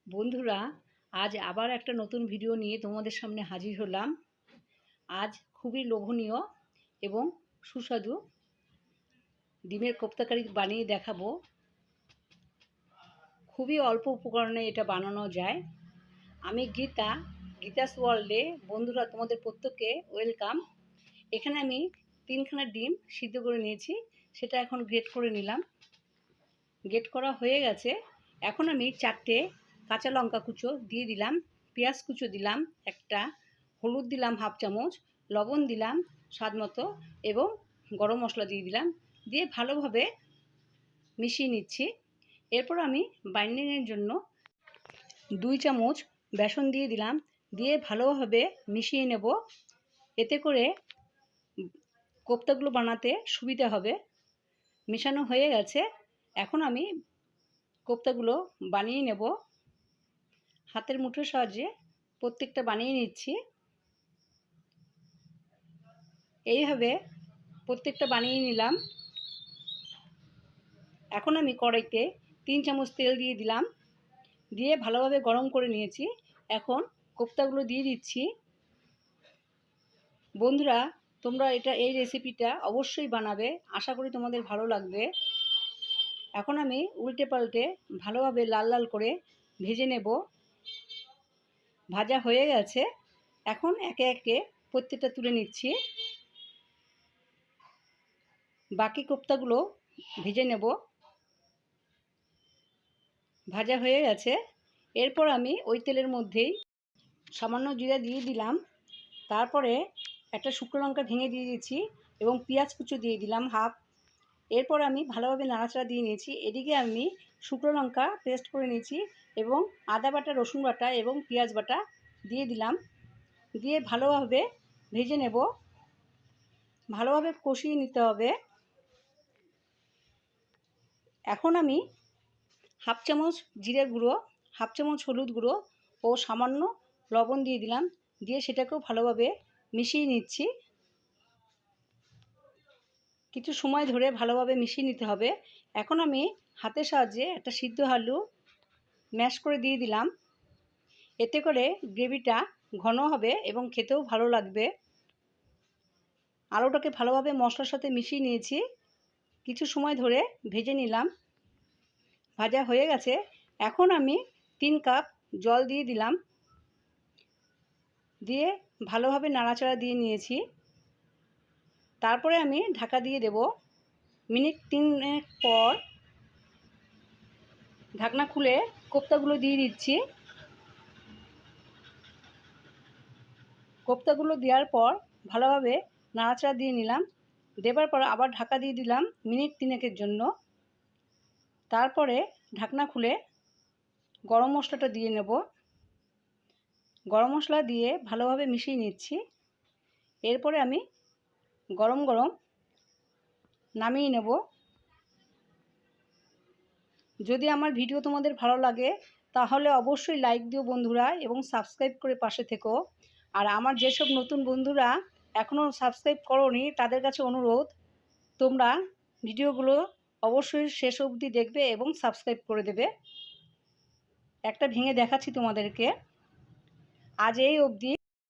বন্ধুরা, আজ আবার একটা নতুন ভিডিও নিয়ে তোমাদের সামনে হাজির হলাম। আজ খুবই লোভনীয় এবং সুস্বাদু ডিমের কোপ্তাকারি বানিয়ে দেখাবো। খুবই অল্প উপকরণে এটা বানানো যায়। আমি গীতাস ওয়ার্ল্ডে বন্ধুরা তোমাদের প্রত্যেককে ওয়েলকাম। এখানে আমি 3খানা ডিম সিদ্ধ করে নিয়েছি, সেটা এখন গ্রেট করে নিলাম। গ্রেট করা হয়ে গেছে। এখন আমি 4টে কাঁচা লঙ্কা কুচো দিয়ে দিলাম, পেঁয়াজ কুচো দিলাম একটা, হলুদ দিলাম হাফ চামচ, লবণ দিলাম স্বাদ মতো এবং গরম মশলা দিয়ে দিলাম। দিয়ে ভালোভাবে মিশিয়ে নিচ্ছি। এরপর আমি বাইন্ডিংয়ের জন্য 2 চামচ বেসন দিয়ে দিলাম, দিয়ে ভালোভাবে মিশিয়ে নেব। এতে করে কোপ্তাগুলো বানাতে সুবিধা হবে। মেশানো হয়ে গেছে। এখন আমি কোপ্তাগুলো বানিয়ে নেব। হাতের মুঠোর সাহায্যে প্রত্যেকটা বানিয়ে নিচ্ছি। এইভাবে প্রত্যেকটা বানিয়ে নিলাম। এখন আমি কড়াইতে 3 চামচ তেল দিয়ে দিলাম, দিয়ে ভালোভাবে গরম করে নিয়েছি। এখন কোপ্তাগুলো দিয়ে দিচ্ছি। বন্ধুরা, তোমরা এই রেসিপিটা অবশ্যই বানাবে, আশা করি তোমাদের ভালো লাগবে। এখন আমি উল্টে পাল্টে ভালোভাবে লাল লাল করে ভেজে নেব। ভাজা হয়ে গেছে। এখন একে একে প্রত্যেকটা তুলে নিচ্ছি। বাকি কোপ্তাগুলো ভেজে নেব। ভাজা হয়ে গেছে। এরপর আমি ওই তেলের মধ্যেই সামান্য জিরা দিয়ে দিলাম, তারপরে একটা শুকনো লঙ্কা ভেঙে দিয়ে দিয়েছি এবং পেঁয়াজ কুচো দিয়ে দিলাম হাফ। এরপর আমি ভালোভাবে নাড়াচাড়া দিয়ে নিয়েছি। এদিকে আমি শুকনো লঙ্কা পেস্ট করে নিয়েছি এবং আদা বাটা, রসুন বাটা এবং পেঁয়াজ বাটা দিয়ে দিলাম। দিয়ে ভালোভাবে ভেজে নেব। ভালোভাবে কষিয়ে নিতে হবে। এখন আমি হাফ চামচ জিরে গুঁড়ো, হাফ চামচ হলুদ গুঁড়ো ও সামান্য লবণ দিয়ে দিলাম। দিয়ে সেটাকেও ভালোভাবে মিশিয়ে নিচ্ছি। কিছু সময় ধরে ভালোভাবে মিশিয়ে নিতে হবে। এখন আমি হাতের সাহায্যে একটা সিদ্ধ আলু ম্যাশ করে দিয়ে দিলাম। এতে করে গ্রেভিটা ঘন হবে এবং খেতেও ভালো লাগবে। আলুটাকে ভালোভাবে মশলার সাথে মিশিয়ে নিয়েছি। কিছু সময় ধরে ভেজে নিলাম। ভাজা হয়ে গেছে। এখন আমি 3 কাপ জল দিয়ে দিলাম, দিয়ে ভালোভাবে নাড়াচাড়া দিয়ে নিয়েছি। তারপরে আমি ঢাকা দিয়ে দেব। মিনিট 3 পর ঢাকনা খুলে কোপ্তাগুলো দিয়ে দিচ্ছি। কোপ্তাগুলো দেওয়ার পর ভালোভাবে নাড়াচাড়া দিয়ে নিলাম। দেবার পর আবার ঢাকা দিয়ে দিলাম মিনিট 3 জন্য। তারপরে ঢাকনা খুলে গরম মশলাটা দিয়ে নেব। গরম মশলা দিয়ে ভালোভাবে মিশিয়ে নিচ্ছি। এরপরে আমি গরম গরম নামিয়ে নেব। যদি আমার ভিডিও তোমাদের ভালো লাগে তাহলে অবশ্যই লাইক দিও বন্ধুরা, এবং সাবস্ক্রাইব করে পাশে থেকো। আর আমার যেসব নতুন বন্ধুরা এখনও সাবস্ক্রাইব করোনি তাদের কাছে অনুরোধ, তোমরা ভিডিওগুলো অবশ্যই শেষ অবধি দেখবে এবং সাবস্ক্রাইব করে দেবে। একটা ভেঙে দেখাচ্ছি তোমাদেরকে। আজ এই অবধি।